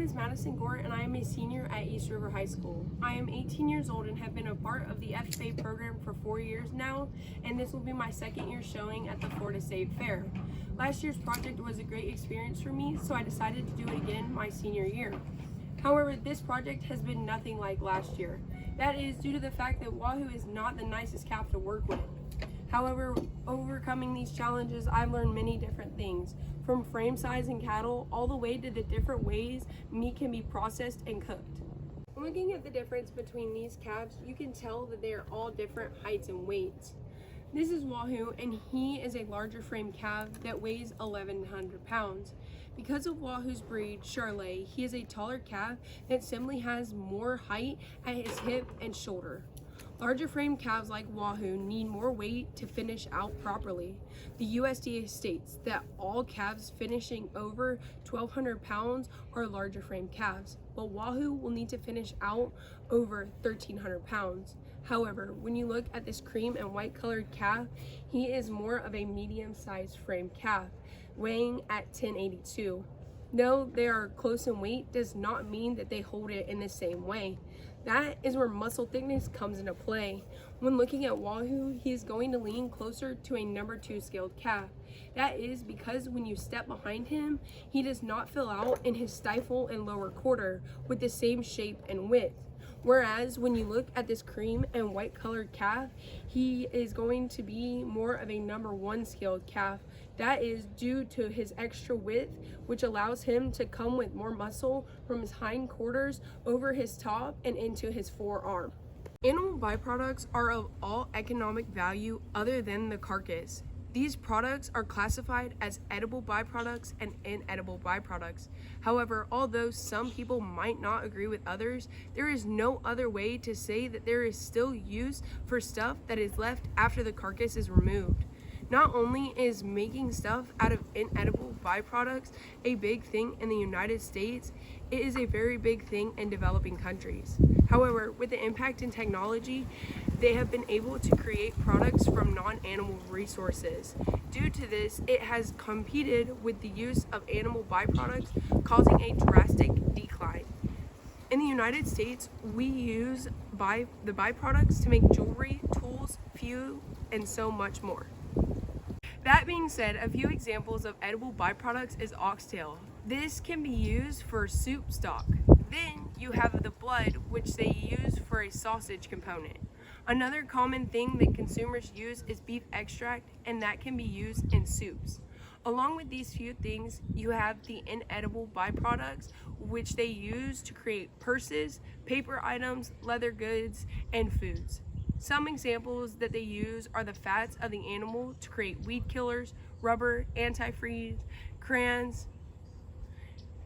name is Madisyn Gore and I am a senior at East River High School. I am 18 years old and have been a part of the FFA program for 4 years now, and this will be my second year showing at the Florida State Fair. Last year's project was a great experience for me, so I decided to do it again my senior year. However, this project has been nothing like last year. That is due to the fact that Wahoo is not the nicest calf to work with. However, overcoming these challenges, I've learned many different things, from frame size in cattle all the way to the different ways meat can be processed and cooked. Looking at the difference between these calves, you can tell that they are all different heights and weights. This is Wahoo, and he is a larger frame calf that weighs 1,100 pounds. Because of Wahoo's breed, Charlet, he is a taller calf that simply has more height at his hip and shoulder. Larger frame calves like Wahoo need more weight to finish out properly. The USDA states that all calves finishing over 1,200 pounds are larger frame calves, but Wahoo will need to finish out over 1,300 pounds. However, when you look at this cream and white colored calf, he is more of a medium-sized frame calf, weighing at 1082. Though they are close in weight does not mean that they hold it in the same way. That is where muscle thickness comes into play. When looking at Wahoo, he is going to lean closer to a number 2 scaled calf. That is because when you step behind him, he does not fill out in his stifle and lower quarter with the same shape and width. Whereas when you look at this cream and white colored calf, he is going to be more of a number 1 scaled calf. That is due to his extra width, which allows him to come with more muscle from his hind quarters over his top and into his forearm. Animal byproducts are of all economic value other than the carcass. These products are classified as edible byproducts and inedible byproducts. However, although some people might not agree with others, there is no other way to say that there is still use for stuff that is left after the carcass is removed. Not only is making stuff out of inedible byproducts a big thing in the United States, it is a very big thing in developing countries. However, with the impact in technology, they have been able to create products from non-animal resources. Due to this, it has competed with the use of animal byproducts, causing a drastic decline. In the United States, we use the byproducts to make jewelry, tools, fuel, and so much more. That being said, a few examples of edible byproducts is oxtail. This can be used for soup stock. Then you have the blood, which they use for a sausage component. Another common thing that consumers use is beef extract, and that can be used in soups. Along with these few things, you have the inedible byproducts, which they use to create purses, paper items, leather goods, and foods. Some examples that they use are the fats of the animal to create weed killers, rubber, antifreeze, crayons,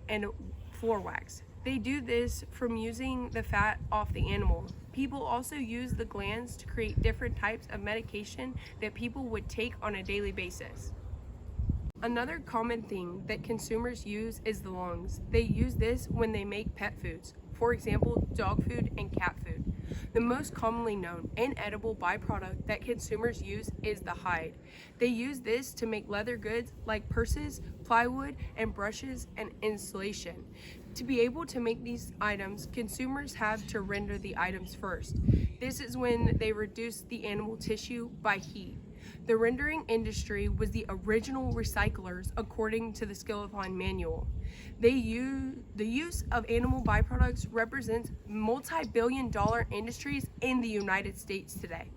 and floor wax. They do this from using the fat off the animal. People also use the glands to create different types of medication that people would take on a daily basis. Another common thing that consumers use is the lungs. They use this when they make pet foods, for example, dog food and cat food. The most commonly known inedible byproduct that consumers use is the hide. They use this to make leather goods like purses, plywood, and brushes and insulation. To be able to make these items, consumers have to render the items first. This is when they reduce the animal tissue by heat. The rendering industry was the original recyclers according to the Skeleton Manual. The use of animal byproducts represents multi-billion-dollar industries in the United States today.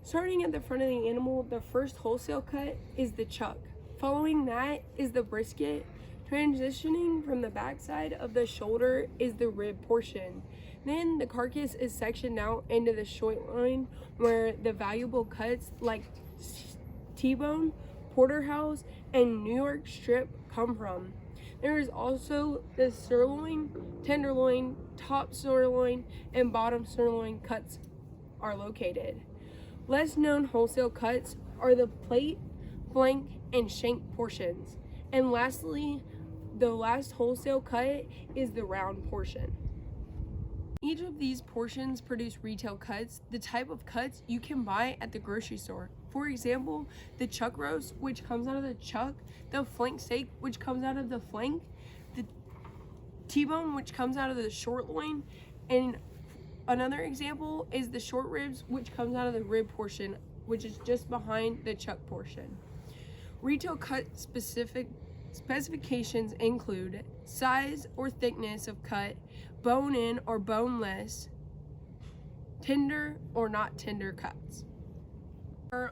Starting at the front of the animal, the first wholesale cut is the chuck. Following that is the brisket. Transitioning from the backside of the shoulder is the rib portion. Then the carcass is sectioned out into the shoulder line where the valuable cuts like T-bone, porterhouse, and New York strip come from. There is also the sirloin, tenderloin, top sirloin, and bottom sirloin cuts are located. Less known wholesale cuts are the plate, flank, and shank portions. And lastly, the last wholesale cut is the round portion. Each of these portions produce retail cuts, the type of cuts you can buy at the grocery store. For example, the chuck roast, which comes out of the chuck, the flank steak, which comes out of the flank, the T-bone, which comes out of the short loin, and another example is the short ribs, which comes out of the rib portion, which is just behind the chuck portion. Retail cut specifications include size or thickness of cut, bone-in or boneless, tender or not tender cuts.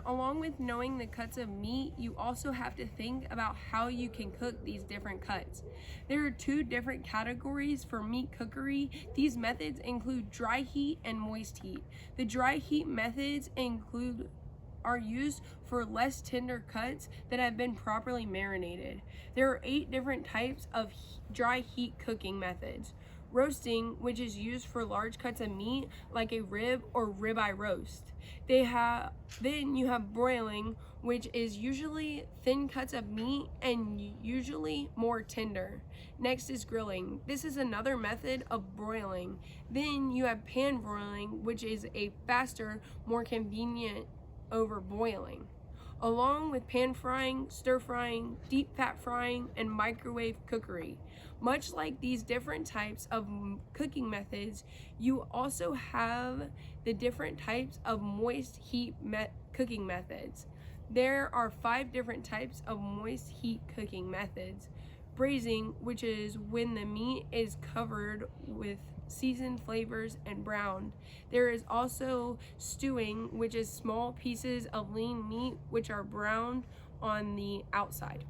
Along with knowing the cuts of meat, you also have to think about how you can cook these different cuts. There are 2 different categories for meat cookery. These methods include dry heat and moist heat. The dry heat methods are used for less tender cuts that have been properly marinated. There are 8 different types of dry heat cooking methods. Roasting, which is used for large cuts of meat like a rib or ribeye roast. Then you have broiling, which is usually thin cuts of meat and usually more tender. Next is grilling. This is another method of broiling. Then you have pan broiling, which is a faster, more convenient over boiling. Along with pan frying, stir frying, deep fat frying, and microwave cookery. Much like these different types of cooking methods, you also have the different types of moist heat cooking methods. There are 5 different types of moist heat cooking methods. Braising, which is when the meat is covered with seasoned flavors and browned. There is also stewing, which is small pieces of lean meat which are browned on the outside.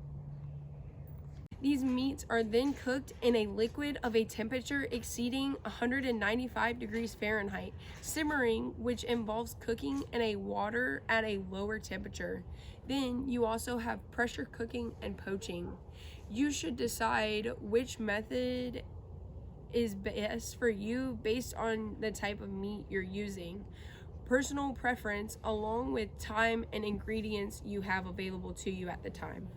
These meats are then cooked in a liquid of a temperature exceeding 195 degrees Fahrenheit. Simmering, which involves cooking in a water at a lower temperature. Then you also have pressure cooking and poaching. You should decide which method is best for you based on the type of meat you're using, personal preference, along with time and ingredients you have available to you at the time.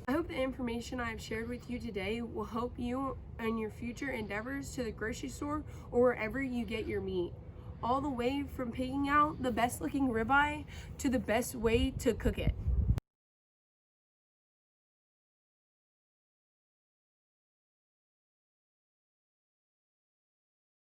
I hope the information I have shared with you today will help you in your future endeavors to the grocery store or wherever you get your meat, all the way from picking out the best looking ribeye to the best way to cook it.